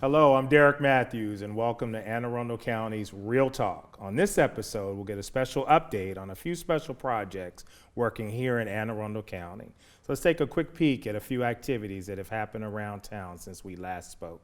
Hello, I'm Derek Matthews, and welcome to Anne Arundel County's Real Talk. On this episode, we'll get a special update on a few special projects working here in Anne Arundel County. So let's take a quick peek at a few activities that have happened around town since we last spoke.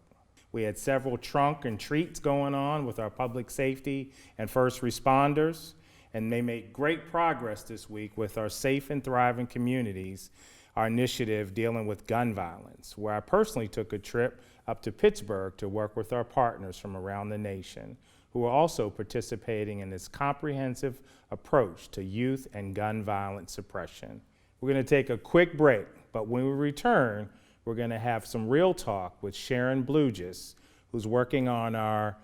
We had several trunk and treats going on with our public safety and first responders, and they made great progress this week with our Safe and Thriving Communities, our initiative dealing with gun violence, where I personally took a trip up to Pittsburgh to work with our partners from around the nation who are also participating in this comprehensive approach to youth and gun violence suppression. We're going to take a quick break, but when we return, we're going to have some real talk with Sharon Blugis, who's working on our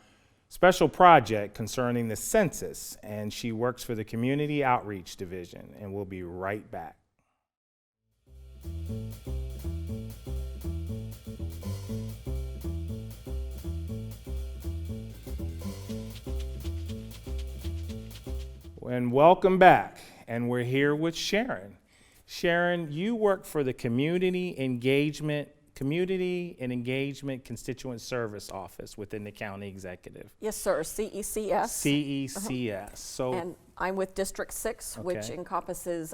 special project concerning the census, and she works for the Community Outreach Division, and we'll be right back. And welcome back, and we're here with Sharon. Sharon, you work for the Community and Engagement Constituent Service Office within the County Executive. Yes, sir, CECS. CECS. So, and I'm with District 6, which encompasses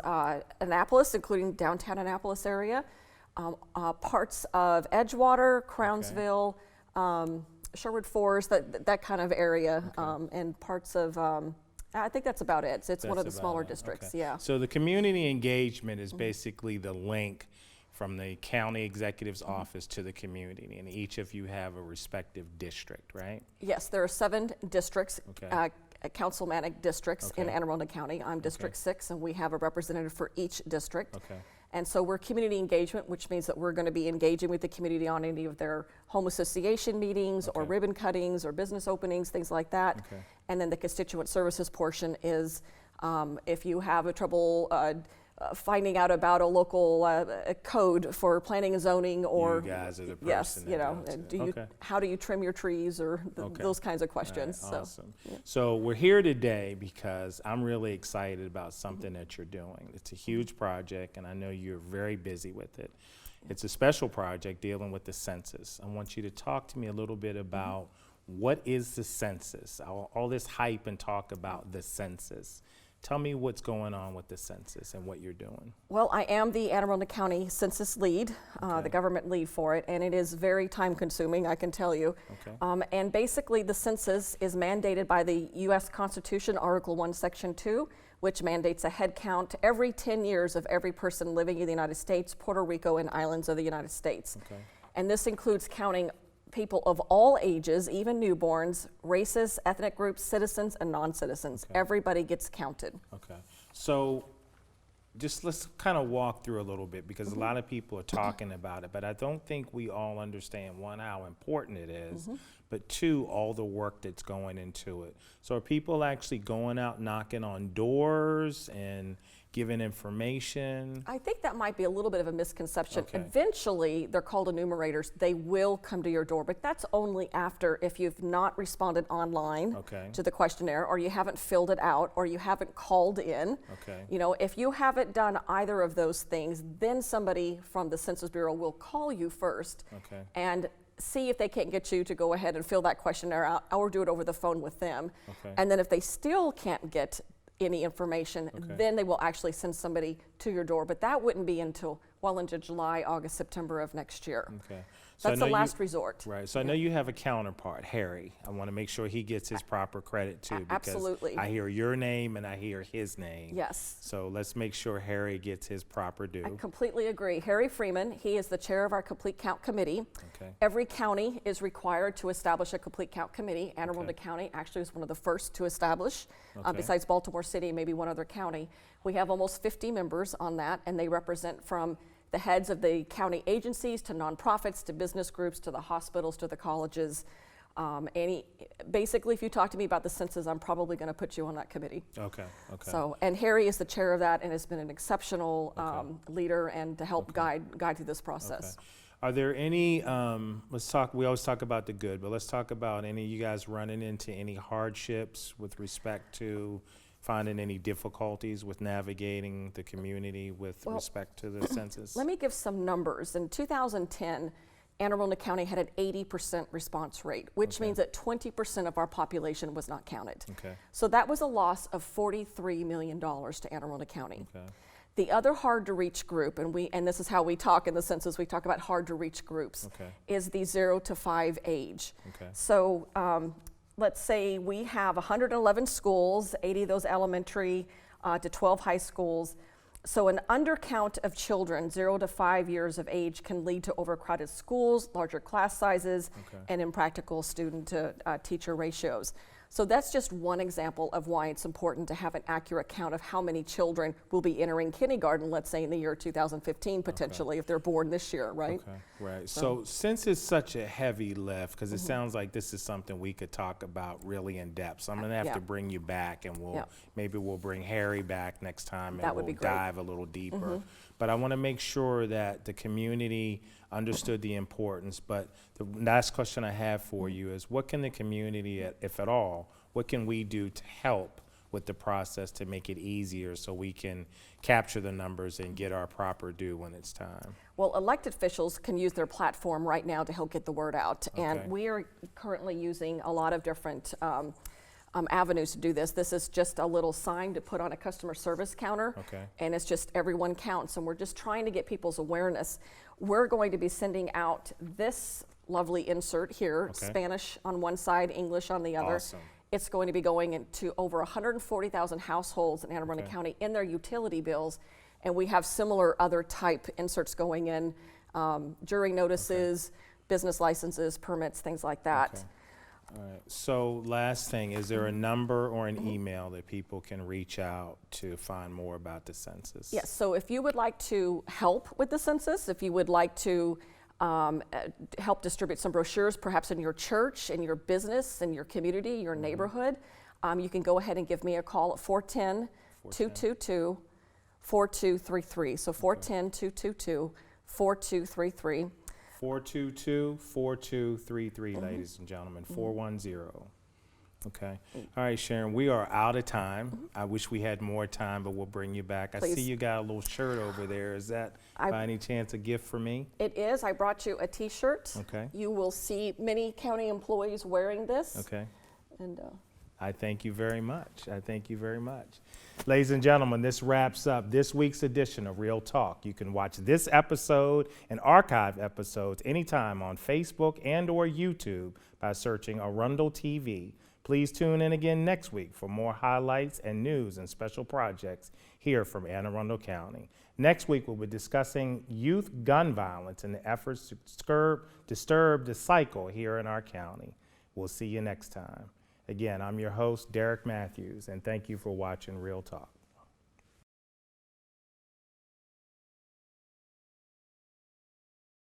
Annapolis, including downtown Annapolis area, parts of Edgewater, Crownsville, Sherwood Forest, that kind of area, and parts of I think that's about it. So it's one of the smaller districts, yeah. So the community engagement is basically the link from the county executive's office to the community, and each of you have a respective district, right? Yes, there are 7 districts, councilmanic districts in Anne Arundel County. I'm District 6, and we have a representative for each district. And so we're community engagement, which means that we're going to be engaging with the community on any of their home association meetings or ribbon cuttings or business openings, things like that. And then the constituent services portion is if you have a trouble finding out about a local code for planning and zoning, or you guys are the person how do you trim your trees, or those kinds of questions. Right, awesome. So we're here today because I'm really excited about something that you're doing. It's a huge project, and I know you're very busy with it. It's a special project dealing with the census. I want you to talk to me a little bit about what is the census, all this hype and talk about the census. Tell me what's going on with the census and what you're doing. Well, I am the Anne Arundel County census lead, the government lead for it, and it is very time consuming, I can tell you. And basically the census is mandated by the U.S. Constitution, Article 1, Section 2, which mandates a head count every 10 years of every person living in the United States, Puerto Rico, and islands of the United States. And this includes counting people of all ages, even newborns, races, ethnic groups, citizens, and non-citizens. Everybody gets counted. So just let's kind of walk through a little bit, because a lot of people are talking about it, but I don't think we all understand, one, how important it is, but two, all the work that's going into it. So are people actually going out knocking on doors and giving information? I think that might be a little bit of a misconception. Eventually, they're called enumerators. They will come to your door, but that's only after if you've not responded online to the questionnaire, or you haven't filled it out, or you haven't called in. You know, if you haven't done either of those things, then somebody from the Census Bureau will call you first and see if they can't get you to go ahead and fill that questionnaire out, or do it over the phone with them. And then if they still can't get any information, then they will actually send somebody to your door. But that wouldn't be until well into July, August, September of next year. So that's the last resort. Right. So I know you have a counterpart, Harry. I want to make sure he gets his proper credit too, because absolutely. I hear your name and I hear his name. Yes. So let's make sure Harry gets his proper due. I completely agree. Harry Freeman, he is the chair of our Complete Count Committee. Every county is required to establish a Complete Count Committee. Anne Arundel County actually was one of the first to establish, besides Baltimore City and maybe one other county. We have almost 50 members on that, and they represent from the heads of the county agencies to nonprofits to business groups to the hospitals to the colleges. Basically, if you talk to me about the census, I'm probably going to put you on that committee. So, and Harry is the chair of that and has been an exceptional leader and to help guide through this process. Are there any, we always talk about the good, but let's talk about any of you guys running into any hardships with respect to finding any difficulties with navigating the community with respect to the census? Let me give some numbers. In 2010, Anne Arundel County had an 80% response rate, which means that 20% of our population was not counted. So that was a loss of $43 million to Anne Arundel County. The other hard to reach group, and this is how we talk in the census, we talk about hard to reach groups, is the 0 to 5 age. So let's say we have 111 schools, 80 of those elementary to 12 high schools. So an undercount of children 0 to 5 years of age can lead to overcrowded schools, larger class sizes, and impractical student to teacher ratios. So that's just one example of why it's important to have an accurate count of how many children will be entering kindergarten, let's say in the year 2015 potentially, if they're born this year, right? Right. So since it's such a heavy lift, because it sounds like this is something we could talk about really in depth, so I'm gonna have to bring you back, and maybe we'll bring Harry back next time, and we'll dive a little deeper. But I want to make sure that the community understood the importance. But the last question I have for you is, what can the community, if at all, what can we do to help with the process to make it easier so we can capture the numbers and get our proper due when it's time? Well, elected officials can use their platform right now to help get the word out. And we are currently using a lot of different avenues to do this. This is just a little sign to put on a customer service counter, and it's just everyone counts, and we're just trying to get people's awareness. We're going to be sending out this lovely insert here, Spanish on one side, English on the other. It's going to be going into over 140,000 households in Anne Arundel County in their utility bills, and we have similar other type inserts going in, jury notices, business licenses, permits, things like that. All right. So last thing, is there a number or an email that people can reach out to find more about the census? Yes. So if you would like to help with the census, if you would like to help distribute some brochures, perhaps in your church, in your business, in your community, your neighborhood, you can go ahead and give me a call at 410-222-4233. So 410-222-4233. 422-4233, ladies and gentlemen, 410. Okay. All right, Sharon, we are out of time. I wish we had more time, but we'll bring you back. Please. I see you got a little shirt over there. Is that by any chance a gift for me? It is. I brought you a t-shirt. You will see many county employees wearing this. And I thank you very much. I thank you very much. Ladies and gentlemen, this wraps up this week's edition of Real Talk. You can watch this episode and archive episodes anytime on Facebook and or YouTube by searching Arundel TV. Please tune in again next week for more highlights and news and special projects here from Anne Arundel County. Next week, we'll be discussing youth gun violence and the efforts to disturb the cycle here in our county. We'll see you next time. Again, I'm your host, Derek Matthews, and thank you for watching Real Talk.